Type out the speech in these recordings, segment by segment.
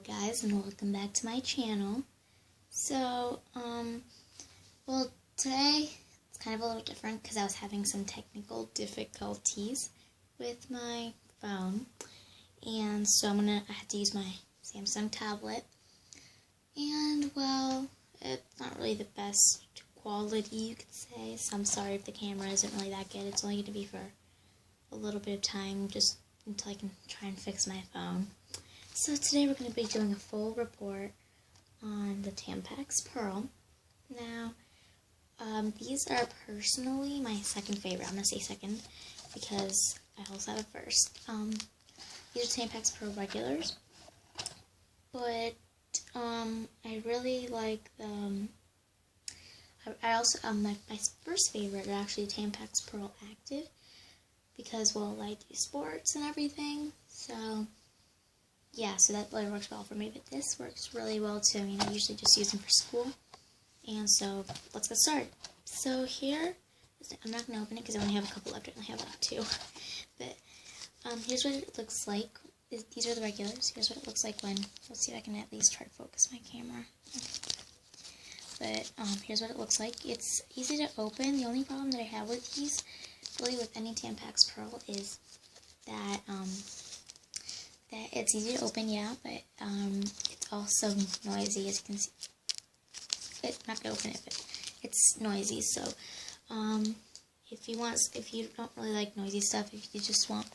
Hello guys, and welcome back to my channel. So, well, today it's kind of a little different because I was having some technical difficulties with my phone, and so I had to use my Samsung tablet, and well, it's not really the best quality, you could say, so I'm sorry if the camera isn't really that good. It's only going to be for a little bit of time, just until I can try and fix my phone. So today we're going to be doing a full report on the Tampax Pearl. Now, these are personally my second favorite. I'm going to say second because I also have a first. These are Tampax Pearl regulars, but I really like them. I also, my first favorite are actually Tampax Pearl Active because, well, I do sports and everything, so yeah, so that really works well for me, but this works really well too. I mean, I usually just use them for school, and so let's get started. So here, I'm not going to open it because I only have a couple left. I only have like two, but here's what it looks like. These are the regulars. Here's what it looks like when, let's see if I can at least try to focus my camera. But here's what it looks like. It's easy to open. The only problem that I have with these, really with any Tampax Pearl, is that that it's easy to open, yeah, but it's also noisy, as you can see. I'm not gonna open it, but it's noisy. So if you don't really like noisy stuff, if you just want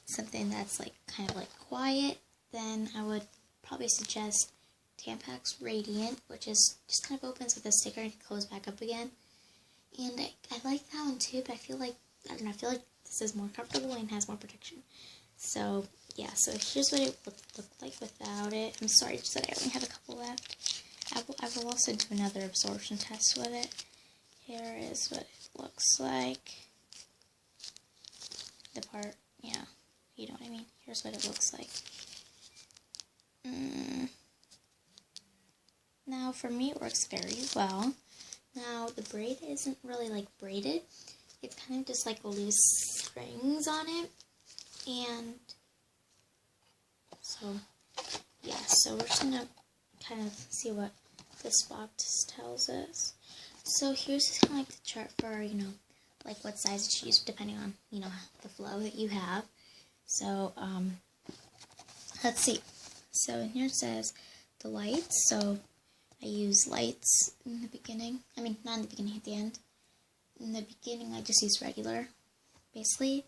something that's like kind of like quiet, then I would probably suggest Tampax Radiant, which is just kind of opens with a sticker and closes back up again. And I like that one too, but I feel like, I don't know, I feel like this is more comfortable and has more protection. So yeah, so here's what it looked like without it. I'm sorry, just that I only have a couple left. I will also do another absorption test with it. Here is what it looks like. The part, yeah, you know what I mean. Here's what it looks like. Now, for me, it works very well. Now, the braid isn't really like braided. It's kind of just like loose strings on it. And so, yeah, so we're just going to kind of see what this box tells us. So here's just kind of like the chart for, you know, like what size to choose depending on, you know, the flow that you have. So, let's see. So in here it says the lights. So I use lights in the beginning. I mean, not in the beginning, at the end. In the beginning, I just use regular. Basically,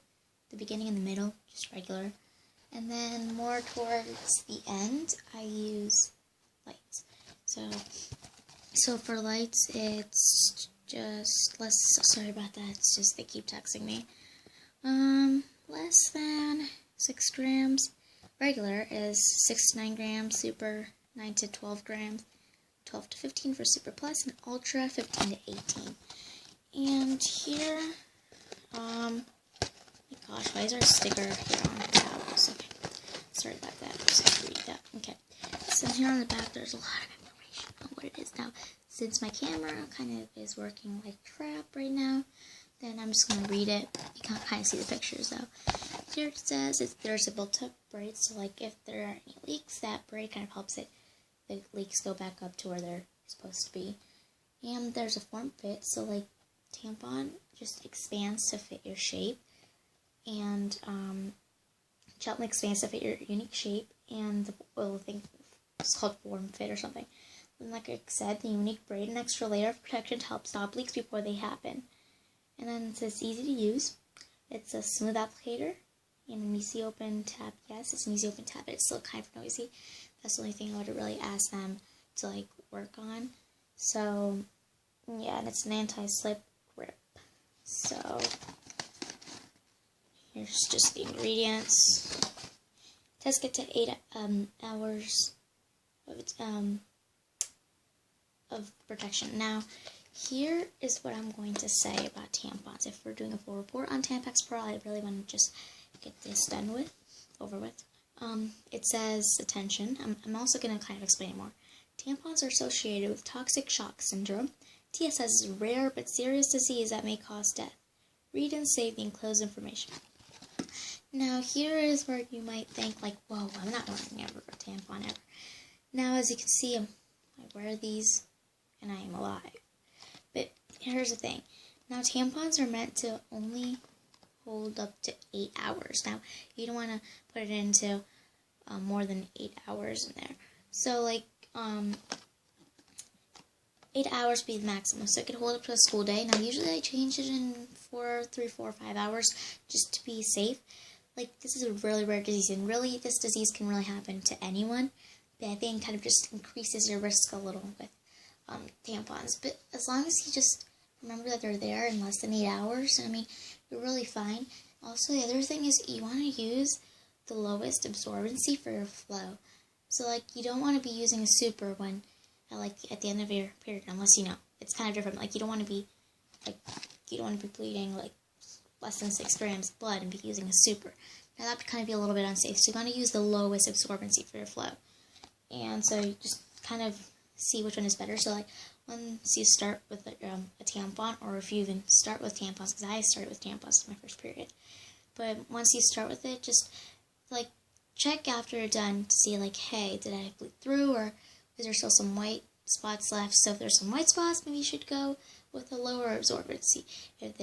the beginning and the middle, just regular. And then more towards the end, I use lights. So for lights, it's just sorry about that, it's just they keep texting me. Less than 6 grams. Regular is 6 to 9 grams, super 9 to 12 grams, 12 to 15 for super plus, and ultra 15 to 18. And here, my gosh, why is there a sticker here on the towels? Okay, sorry about that, just have to read that. Okay, so here on the back, there's a lot of information on what it is. Now, since my camera kind of is working like crap right now, then I'm just going to read it. You can kind of see the pictures, though. Here it says there's a built-up braid, so like if there are any leaks, that braid kind of helps the leaks go back up to where they're supposed to be. And there's a form fit, so like tampon just expands to fit your shape, and gelatin expands to fit your unique shape, and the little thing is called form fit or something. And like I said, the unique braid, an extra layer of protection to help stop leaks before they happen. And then it says easy to use. It's a smooth applicator and an easy open tab. Yes, it's an easy open tab, but it's still kind of noisy. That's the only thing I would really ask them to like work on. So yeah, and it's an anti-slip grip. So here's just the ingredients. It does get to 8 hours of protection. Now, here is what I'm going to say about tampons. If we're doing a full report on Tampax Pearl, I really want to just get this over with. It says, attention, I'm also going to kind of explain it more. Tampons are associated with toxic shock syndrome. TSS is a rare but serious disease that may cause death. Read and save the enclosed information. Now, here is where you might think, like, whoa, I'm not wearing ever a tampon ever. Now, as you can see, I wear these and I am alive. But here's the thing. Now, tampons are meant to only hold up to 8 hours. Now, you don't want to put it into more than 8 hours in there. So, like, 8 hours would be the maximum. So it could hold up to a school day. Now, usually I change it in 3, 4, 5 hours just to be safe. Like, this is a really rare disease, and really, this disease can really happen to anyone. But I think it kind of just increases your risk a little with tampons. But as long as you just remember that they're there in less than 8 hours, I mean, you're really fine. Also, the other thing is you want to use the lowest absorbency for your flow. So, like, you don't want to be using a super when, at the end of your period, unless, it's kind of different. Like, you don't want to be bleeding, like, less than 6 grams of blood and be using a super. Now, that would kind of be a little bit unsafe. So, you want to use the lowest absorbency for your flow. And so, you just kind of see which one is better. So, like, once you start with a tampon, or if you even start with tampons, because I started with tampons in my first period. But once you start with it, just, like, check after you're done to see, like, hey, did I bleed through, or is there still some white spots left? So if there's some white spots, maybe you should go with a lower absorbency. If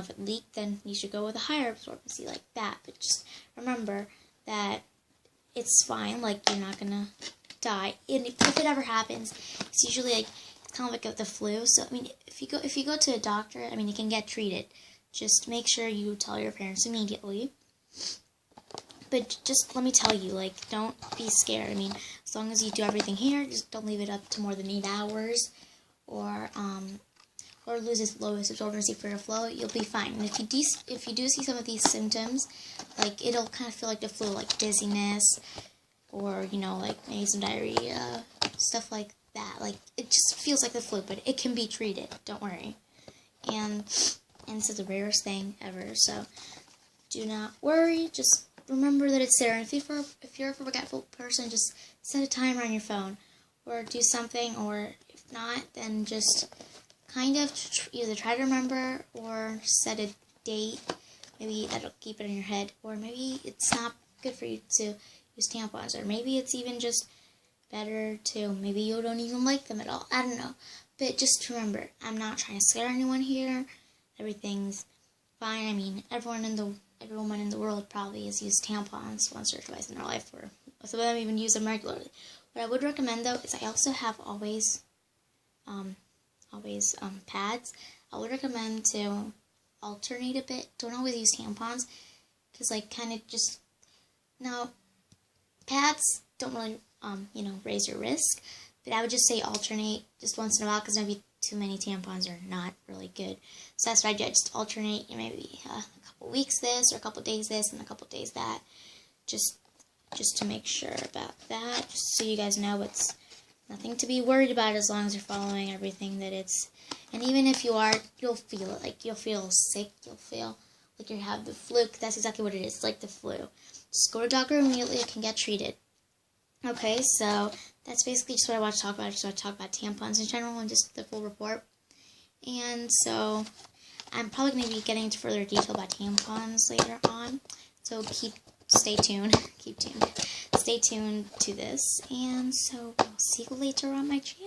it leaked, then you should go with a higher absorbency, like that. But just remember that it's fine, like, you're not gonna die. And if it ever happens, it's usually, like, it's kind of like the flu. So, I mean, if you go to a doctor, I mean, you can get treated. Just make sure you tell your parents immediately. But just let me tell you, like, don't be scared. I mean, as long as you do everything here, just don't leave it up to more than 8 hours, or lose its lowest absorbency for your flow, you'll be fine. And if you do see some of these symptoms, like, it'll kind of feel like the flu, like dizziness, or, like, maybe some diarrhea, stuff like that. Like, it just feels like the flu, but it can be treated. Don't worry. And this is the rarest thing ever, so do not worry. Just remember that it's there. And if you're a forgetful person, just set a timer on your phone, or do something. Or if not, then just kind of either try to remember or set a date. Maybe that'll keep it in your head. Or maybe it's not good for you to use tampons. Or maybe it's even just better to, maybe you don't even like them at all. I don't know. But just remember, I'm not trying to scare anyone here. Everything's fine. I mean, every woman in the world probably has used tampons once or twice in their life, or some of them even use them regularly. What I would recommend, though, is I also have always pads. I would recommend to alternate a bit. Don't always use tampons, because, like, kind of just, now, pads don't really, raise your risk, but I would just say alternate just once in a while, because maybe too many tampons are not really good. So that's what I do. I just alternate, maybe a couple weeks this, or a couple days this, and a couple days that, just to make sure about that, just so you guys know it's nothing to be worried about as long as you're following everything that it's. And even if you are, you'll feel it. Like, you'll feel sick. You'll feel like you have the flu. That's exactly what it is. It's like the flu. Just go to a doctor immediately. You can get treated. Okay, so that's basically just what I want to talk about. I just want to talk about tampons in general and just the full report. And so I'm probably going to be getting into further detail about tampons later on. So stay tuned. Stay tuned to this. And so I'll see you later on my channel.